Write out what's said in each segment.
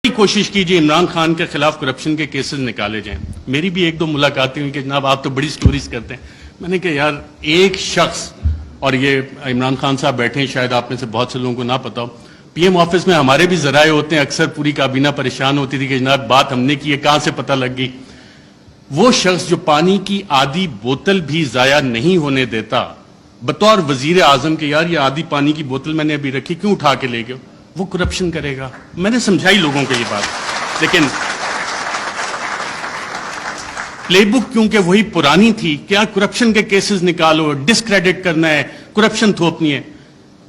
کوشش کیجیے عمران خان کے خلاف کرپشن کے کیسز نکالے جائیں. میری بھی ایک دو ملاقاتیں ہوئی کہ جناب آپ تو بڑی سٹوریز کرتے ہیں. میں نے کہا یار ایک شخص, اور یہ عمران خان صاحب بیٹھے ہیں, شاید آپ میں سے بہت سے لوگوں کو نہ پتا ہو, پی ایم آفس میں ہمارے بھی ذرائع ہوتے ہیں, اکثر پوری کابینہ پریشان ہوتی تھی کہ جناب بات ہم نے کی ہے, کہاں سے پتہ لگ گئی. وہ شخص جو پانی کی آدھی بوتل بھی ضائع نہیں ہونے دیتا بطور وزیر اعظم کے, یار یہ آدھی پانی کی بوتل میں نے ابھی رکھی, کیوں اٹھا کے لے گئے, وہ کرپشن کرے گا. میں نے سمجھائی لوگوں کو یہ بات, لیکن پلے بک کیونکہ وہی پرانی تھی, کیا کرپشن کے کیسز نکالو, ڈسکریڈٹ کرنا ہے, کرپشن تھوپنی ہے.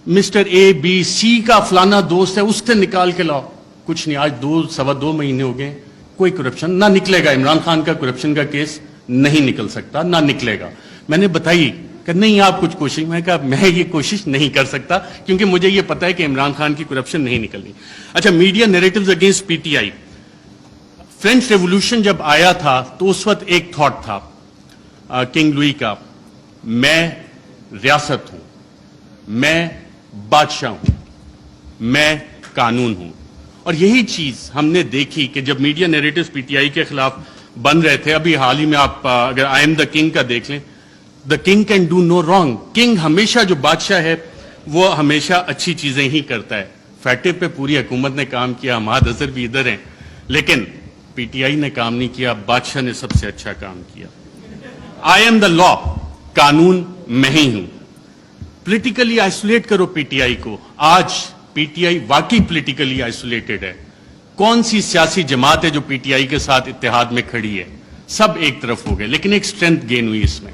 مسٹر اے بی سی کا فلانا دوست ہے, اس سے نکال کے لاؤ, کچھ نہیں. آج 2.25 مہینے ہو گئے, کوئی کرپشن نہ نکلے گا. عمران خان کا کرپشن کا کیس نہیں نکل سکتا, نہ نکلے گا. میں نے بتائی کہ نہیں آپ کچھ کوشش, میں کہا میں یہ کوشش نہیں کر سکتا کیونکہ مجھے یہ پتا ہے کہ عمران خان کی کرپشن نہیں نکلنی. اچھا, media narratives against P T I. French revolution جب آیا تھا تو اس وقت ایک تھاٹ تھا کنگ لوئی کا, میں ریاست ہوں, میں بادشاہ ہوں, میں قانون ہوں. اور یہی چیز ہم نے دیکھی کہ جب میڈیا نیریٹوز پی ٹی آئی کے خلاف بن رہے تھے, ابھی حال ہی میں آپ اگر آئی ایم دا کنگ کا دیکھ لیں, the king can do no wrong. King ہمیشہ, جو بادشاہ ہے وہ ہمیشہ اچھی چیزیں ہی کرتا ہے. فیٹے پہ پوری حکومت نے کام کیا, ہماد اظہر بھی ادھر ہیں, لیکن پی ٹی آئی نے کام نہیں کیا, بادشاہ نے سب سے اچھا کام کیا. آئی ایم دا لا, قانون میں ہی ہوں. پولیٹیکلی آئسولیٹ کرو پی ٹی آئی کو. آج پی ٹی آئی واقعی پولیٹیکلی آئسولیٹڈ ہے. کون سی سیاسی جماعت ہے جو پی ٹی آئی کے ساتھ اتحاد میں کھڑی ہے؟ سب ایک طرف ہو گئے, لیکن ایک سٹرینتھ گین ہوئی اس میں.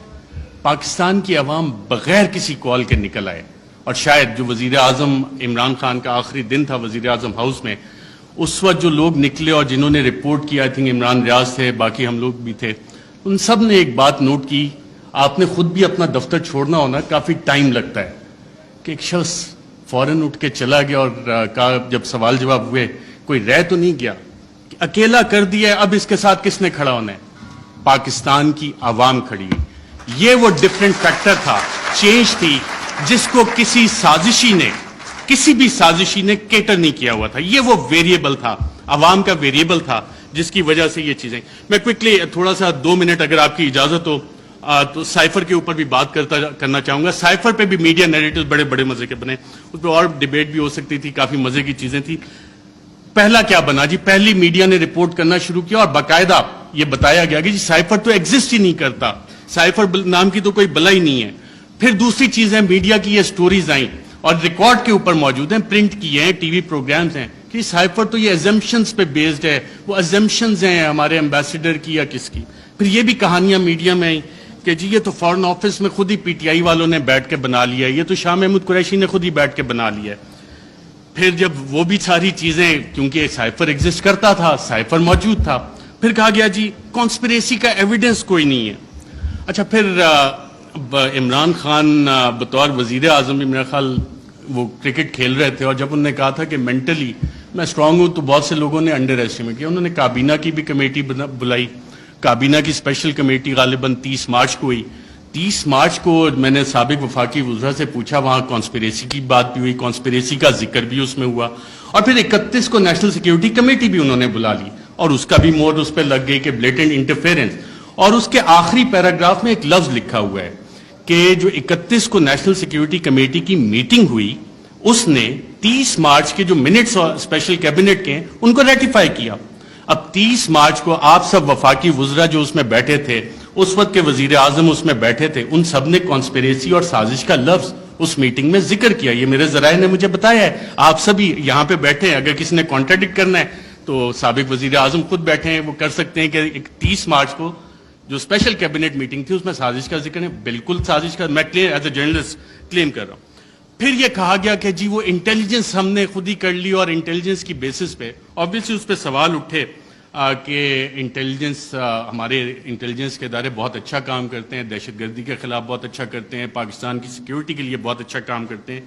پاکستان کی عوام بغیر کسی کال کے نکل آئے, اور شاید جو وزیر اعظم عمران خان کا آخری دن تھا وزیر اعظم ہاؤس میں, اس وقت جو لوگ نکلے اور جنہوں نے رپورٹ کیا, آئی تھنک عمران ریاض تھے, باقی ہم لوگ بھی تھے, ان سب نے ایک بات نوٹ کی. آپ نے خود بھی اپنا دفتر چھوڑنا ہونا, کافی ٹائم لگتا ہے, کہ ایک شخص فوراً اٹھ کے چلا گیا اور کہا, جب سوال جواب ہوئے, کوئی رہ تو نہیں گیا, کہ اکیلا کر دیا, اب اس کے ساتھ کس نے کھڑا ہونا ہے؟ پاکستان کی عوام کھڑی. یہ وہ ڈفرنٹ فیکٹر تھا, چینج تھی, جس کو کسی بھی سازشی نے کیٹر نہیں کیا ہوا تھا. یہ وہ ویریبل تھا, عوام کا ویریبل تھا, جس کی وجہ سے یہ چیزیں. میں کوئکلی تھوڑا سا 2 منٹ اگر آپ کی اجازت ہو تو سائفر کے اوپر بھی بات کرنا چاہوں گا. سائفر پہ بھی میڈیا نیریٹوز بڑے بڑے مزے کے بنے, اس پہ اور ڈیبیٹ بھی ہو سکتی تھی, کافی مزے کی چیزیں تھی. پہلا کیا بنا جی, پہلی میڈیا نے رپورٹ کرنا شروع کیا اور باقاعدہ یہ بتایا گیا کہ جی سائفر تو ایگزسٹ ہی نہیں کرتا, سائفر نام کی تو کوئی بلا ہی نہیں ہے. پھر دوسری چیز ہے, میڈیا کی یہ سٹوریز آئیں اور ریکارڈ کے اوپر موجود ہیں, پرنٹ کیے ہیں, ٹی وی پروگرامز ہیں, کہ سائفر تو یہ ایزمپشنز پہ بیسڈ ہے. وہ ایزمپشنز ہیں ہمارے ایمبیسڈر کی یا کس کی. پھر یہ بھی کہانیاں میڈیا میں آئیں کہ جی یہ تو فارن آفس میں خود ہی پی ٹی آئی والوں نے بیٹھ کے بنا لیا ہے, یہ تو شاہ محمود قریشی نے خود ہی بیٹھ کے بنا لیا ہے. پھر جب وہ بھی ساری چیزیں, کیونکہ سائفر ایگزسٹ کرتا تھا, سائفر موجود تھا, پھر کہا گیا جی کانسپریسی کا ایویڈنس کوئی نہیں ہے. اچھا, پھر عمران خان بطور وزیر اعظم بھی میرا خیال وہ کرکٹ کھیل رہے تھے, اور جب انہوں نے کہا تھا کہ مینٹلی میں اسٹرانگ ہوں, تو بہت سے لوگوں نے انڈر ایسٹیمیٹ کیا. انہوں نے کابینہ کی بھی کمیٹی بلائی, کابینہ کی اسپیشل کمیٹی غالباً 30 مارچ کو ہوئی. 30 مارچ کو میں نے سابق وفاقی وزراء سے پوچھا, وہاں کانسپریسی کی بات بھی ہوئی, کانسپریسی کا ذکر بھی اس میں ہوا, اور پھر 31 کو نیشنل سیکیورٹی کمیٹی بھی انہوں نے بلا لی, اور اس کا بھی مور اس پہ لگ گئی کہ بلیٹنٹ انٹرفیرنس. اور اس کے آخری پیراگراف میں ایک لفظ لکھا ہوا ہے کہ جو 31 کو نیشنل سیکیورٹی کمیٹی کی میٹنگ ہوئی, اس نے 30 مارچ کے جو منٹس اسپیشل کیبنٹ کے ان کو ریٹیفائی کیا. اب 30 مارچ کو آپ سب وفاقی وزراء جو اس میں بیٹھے تھے, اس وقت کے وزیر اعظم اس میں بیٹھے تھے, ان سب نے کانسپریسی اور سازش کا لفظ اس میٹنگ میں ذکر کیا. یہ میرے ذرائع نے مجھے بتایا ہے, آپ سبھی یہاں پہ بیٹھے ہیں, اگر کسی نے کانٹراڈکٹ کرنا ہے تو سابق وزیر اعظم خود بیٹھے ہیں, وہ کر سکتے ہیں کہ 30 مارچ کو جو اسپیشل کیبنٹ میٹنگ تھی اس میں سازش کا ذکر ہے. بالکل سازش کا میں ایز اے جرنلسٹ کلیم کر رہا ہوں. پھر یہ کہا گیا کہ جی وہ انٹیلیجنس ہم نے خود ہی کر لی, اور انٹیلیجنس کی بیسس پہ آبویسلی اس پہ سوال اٹھے کہ انٹیلیجنس, ہمارے انٹیلیجنس کے ادارے بہت اچھا کام کرتے ہیں, دہشت گردی کے خلاف بہت اچھا کرتے ہیں, پاکستان کی سیکیورٹی کے لیے بہت اچھا کام کرتے ہیں.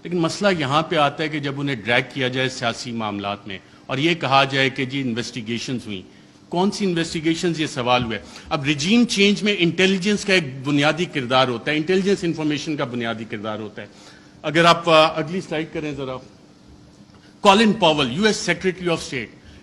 لیکن مسئلہ یہاں پہ آتا ہے کہ جب انہیں ڈریگ کیا جائے سیاسی معاملات میں, اور یہ کہا جائے کہ جی انویسٹیگیشنز ہوئیں, کون سی انویسٹیگیشنز, یہ سوال ہوئے. اب ریجیم چینج میں انٹیلیجنس کا ایک بنیادی کردار ہوتا ہے, انٹیلیجنس انفارمیشن کا بنیادی کردار ہوتا ہے. اگر آپ اگلی سلائڈ کریں ذرا, Colin Powell, US secretary of state,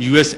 US